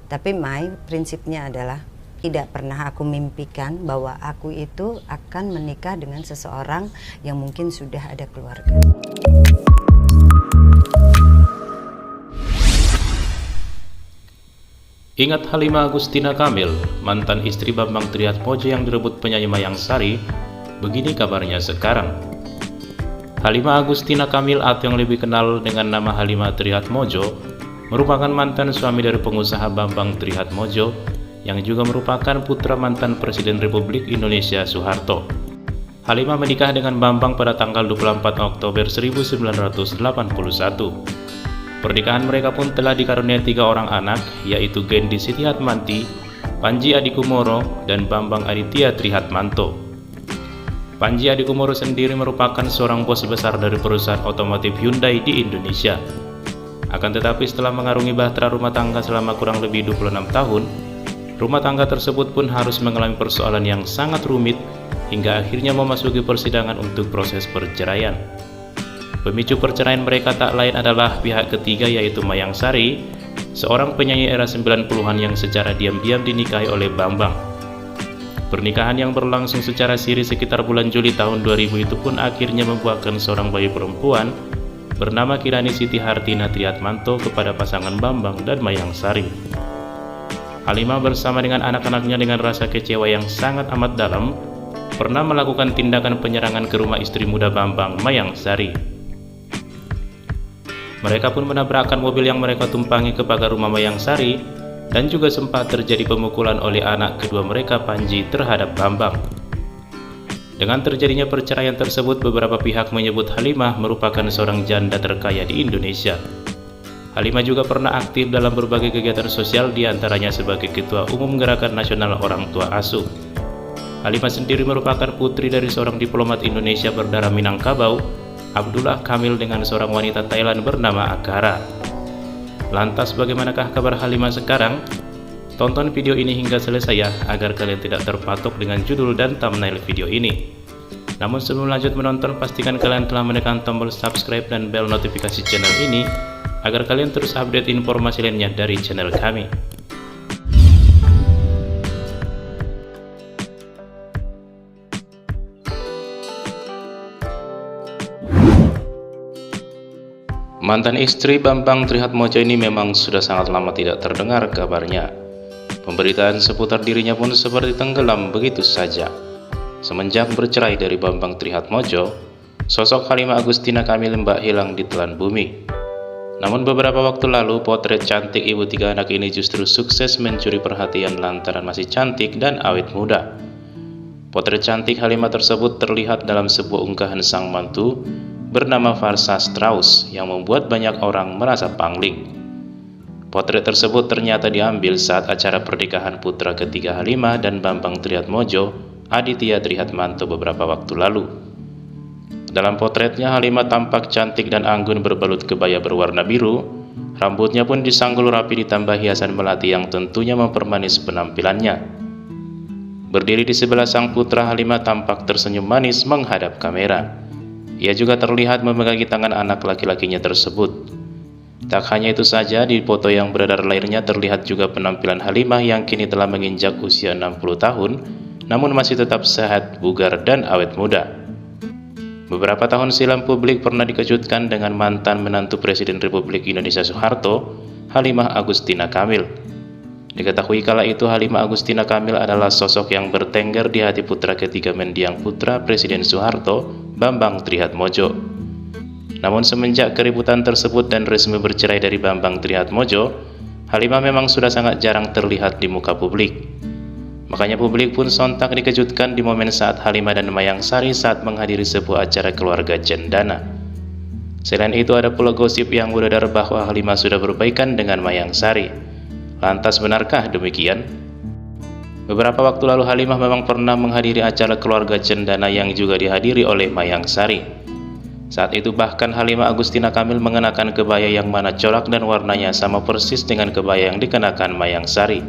Tapi prinsipnya adalah tidak pernah aku mimpikan bahwa aku itu akan menikah dengan seseorang yang mungkin sudah ada keluarga. Ingat Halimah Agustina Kamil, mantan istri Bambang Triatmojo yang direbut penyanyi Mayang Sari? Begini kabarnya sekarang. Halimah Agustina Kamil atau yang lebih kenal dengan nama Halimah Triatmojo merupakan mantan suami dari pengusaha Bambang Triatmojo yang juga merupakan putra mantan Presiden Republik Indonesia Soeharto. Halimah menikah dengan Bambang pada tanggal 24 Oktober 1981. Pernikahan mereka pun telah dikaruniai 3 orang anak, yaitu Gendi Siti Hatmanti, Panji Adikumoro, dan Bambang Aditya Trihatmanto. Panji Adikumoro sendiri merupakan seorang bos besar dari perusahaan otomotif Hyundai di Indonesia. Akan tetapi setelah mengarungi bahtera rumah tangga selama kurang lebih 26 tahun, rumah tangga tersebut pun harus mengalami persoalan yang sangat rumit hingga akhirnya memasuki persidangan untuk proses perceraian. Pemicu perceraian mereka tak lain adalah pihak ketiga, yaitu Mayang Sari, seorang penyanyi era 90-an yang secara diam-diam dinikahi oleh Bambang. Pernikahan yang berlangsung secara siri sekitar bulan Juli tahun 2000 itu pun akhirnya membuahkan seorang bayi perempuan bernama Kirani Siti Hartina Triatmanto kepada pasangan Bambang dan Mayang Sari. Halimah bersama dengan anak-anaknya dengan rasa kecewa yang sangat amat dalam pernah melakukan tindakan penyerangan ke rumah istri muda Bambang, Mayang Sari. Mereka pun menabrakkan mobil yang mereka tumpangi ke pagar rumah Mayang Sari dan juga sempat terjadi pemukulan oleh anak kedua mereka, Panji, terhadap Bambang. Dengan terjadinya perceraian tersebut, beberapa pihak menyebut Halimah merupakan seorang janda terkaya di Indonesia. Halimah juga pernah aktif dalam berbagai kegiatan sosial, diantaranya sebagai Ketua Umum Gerakan Nasional Orang Tua Asuh. Halimah sendiri merupakan putri dari seorang diplomat Indonesia berdarah Minangkabau, Abdullah Kamil, dengan seorang wanita Thailand bernama Agara. Lantas bagaimanakah kabar Halimah sekarang? Tonton video ini hingga selesai ya, agar kalian tidak terpatok dengan judul dan thumbnail video ini. Namun sebelum lanjut menonton, pastikan kalian telah menekan tombol subscribe dan bel notifikasi channel ini, agar kalian terus update informasi lainnya dari channel kami. Mantan istri Bambang Trihatmojo ini memang sudah sangat lama tidak terdengar kabarnya. Pemberitaan seputar dirinya pun seperti tenggelam begitu saja. Semenjak bercerai dari Bambang Trihatmojo, sosok Halimah Agustina Kamil mbak hilang di telan bumi. Namun beberapa waktu lalu, potret cantik ibu 3 anak ini justru sukses mencuri perhatian lantaran masih cantik dan awet muda. Potret cantik Halimah tersebut terlihat dalam sebuah unggahan sang mantu bernama Farsa Strauss yang membuat banyak orang merasa pangling. Potret tersebut ternyata diambil saat acara pernikahan putra ketiga Halimah dan Bambang Triatmojo, Aditya Trihatmanto, beberapa waktu lalu. Dalam potretnya, Halimah tampak cantik dan anggun berbalut kebaya berwarna biru. Rambutnya pun disanggul rapi ditambah hiasan melati yang tentunya mempermanis penampilannya. Berdiri di sebelah sang putra, Halimah tampak tersenyum manis menghadap kamera. Ia juga terlihat memegangi tangan anak laki-lakinya tersebut. Tak hanya itu saja, di foto yang beredar lainnya terlihat juga penampilan Halimah yang kini telah menginjak usia 60 tahun, namun masih tetap sehat, bugar, dan awet muda. Beberapa tahun silam publik pernah dikejutkan dengan mantan menantu Presiden Republik Indonesia Soeharto, Halimah Agustina Kamil. Diketahui kala itu Halimah Agustina Kamil adalah sosok yang bertengger di hati putra ketiga mendiang putra Presiden Soeharto, Bambang Trihatmojo. Namun semenjak keributan tersebut dan resmi bercerai dari Bambang Trihatmojo, Halimah memang sudah sangat jarang terlihat di muka publik. Makanya publik pun sontak dikejutkan di momen saat Halimah dan Mayang Sari saat menghadiri sebuah acara keluarga cendana. Selain itu ada pula gosip yang beredar bahwa Halimah sudah berbaikan dengan Mayang Sari. Lantas benarkah demikian? Beberapa waktu lalu Halimah memang pernah menghadiri acara keluarga cendana yang juga dihadiri oleh Mayang Sari. Saat itu bahkan Halimah Agustina Kamil mengenakan kebaya yang mana corak dan warnanya sama persis dengan kebaya yang dikenakan Mayang Sari.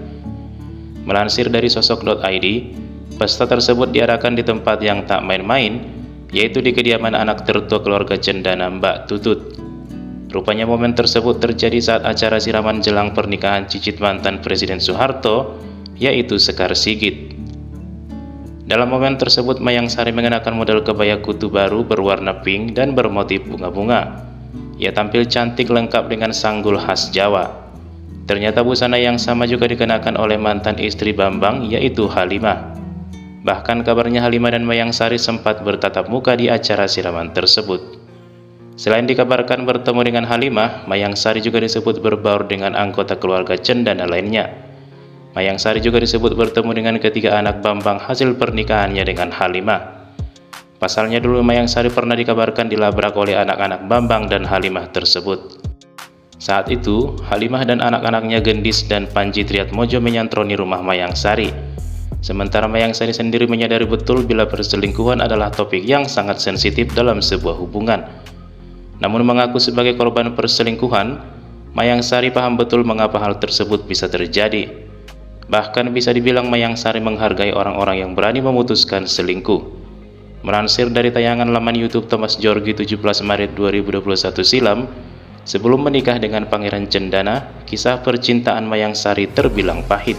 Melansir dari sosok.id, pesta tersebut diadakan di tempat yang tak main-main, yaitu di kediaman anak tertua keluarga cendana, Mbak Tutut. Rupanya momen tersebut terjadi saat acara siraman jelang pernikahan cicit mantan Presiden Soeharto, yaitu Sekar Sigit. Dalam momen tersebut, Mayang Sari mengenakan model kebaya kutu baru berwarna pink dan bermotif bunga-bunga. Ia tampil cantik lengkap dengan sanggul khas Jawa. Ternyata busana yang sama juga dikenakan oleh mantan istri Bambang, yaitu Halimah. Bahkan kabarnya Halimah dan Mayang Sari sempat bertatap muka di acara siraman tersebut. Selain dikabarkan bertemu dengan Halimah, Mayang Sari juga disebut berbaur dengan anggota keluarga Cendana lainnya. Mayang Sari juga disebut bertemu dengan ketiga anak Bambang hasil pernikahannya dengan Halimah. Pasalnya dulu Mayang Sari pernah dikabarkan dilabrak oleh anak-anak Bambang dan Halimah tersebut. Saat itu, Halimah dan anak-anaknya Gendis dan Panji Triatmojo menyantroni rumah Mayang Sari. Sementara Mayang Sari sendiri menyadari betul bila perselingkuhan adalah topik yang sangat sensitif dalam sebuah hubungan. Namun mengaku sebagai korban perselingkuhan, Mayang Sari paham betul mengapa hal tersebut bisa terjadi. Bahkan bisa dibilang Mayang Sari menghargai orang-orang yang berani memutuskan selingkuh. Melansir dari tayangan laman YouTube Thomas Djorghi 17 Maret 2021 silam, sebelum menikah dengan Pangeran Cendana, kisah percintaan Mayang Sari terbilang pahit.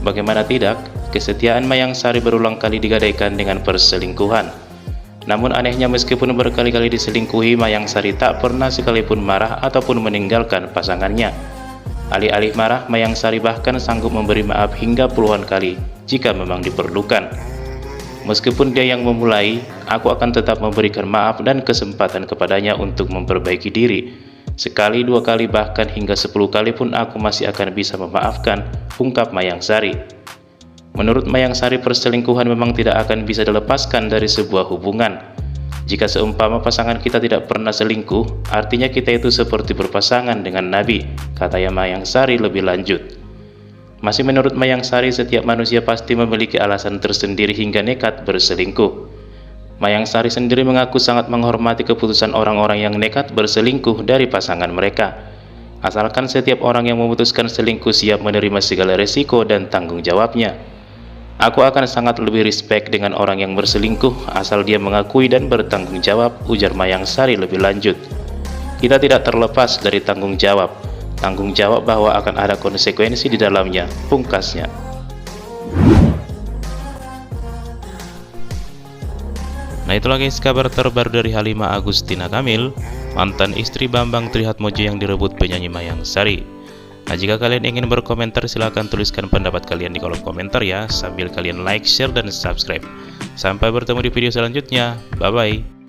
Bagaimana tidak, kesetiaan Mayang Sari berulang kali digadaikan dengan perselingkuhan. Namun anehnya meskipun berkali-kali diselingkuhi, Mayang Sari tak pernah sekalipun marah ataupun meninggalkan pasangannya. Alih-alih marah, Mayang Sari bahkan sanggup memberi maaf hingga puluhan kali jika memang diperlukan. Meskipun dia yang memulai, aku akan tetap memberikan maaf dan kesempatan kepadanya untuk memperbaiki diri. Sekali, dua kali, bahkan hingga 10 kali pun aku masih akan bisa memaafkan, ungkap Mayang Sari. Menurut Mayang Sari, perselingkuhan memang tidak akan bisa dilepaskan dari sebuah hubungan. Jika seumpama pasangan kita tidak pernah selingkuh, artinya kita itu seperti berpasangan dengan Nabi, kata Mayang Sari lebih lanjut. Masih menurut Mayang Sari, setiap manusia pasti memiliki alasan tersendiri hingga nekat berselingkuh. Mayang Sari sendiri mengaku sangat menghormati keputusan orang-orang yang nekat berselingkuh dari pasangan mereka. Asalkan setiap orang yang memutuskan selingkuh siap menerima segala resiko dan tanggung jawabnya. Aku akan sangat lebih respect dengan orang yang berselingkuh asal dia mengakui dan bertanggung jawab, ujar Mayang Sari lebih lanjut. Kita tidak terlepas dari tanggung jawab bahwa akan ada konsekuensi di dalamnya, pungkasnya. Nah itulah guys kabar terbaru dari Halimah Agustina Kamil, mantan istri Bambang Trihatmojo yang direbut penyanyi Mayang Sari. Nah jika kalian ingin berkomentar silahkan tuliskan pendapat kalian di kolom komentar ya, sambil kalian like, share, dan subscribe. Sampai bertemu di video selanjutnya, bye bye.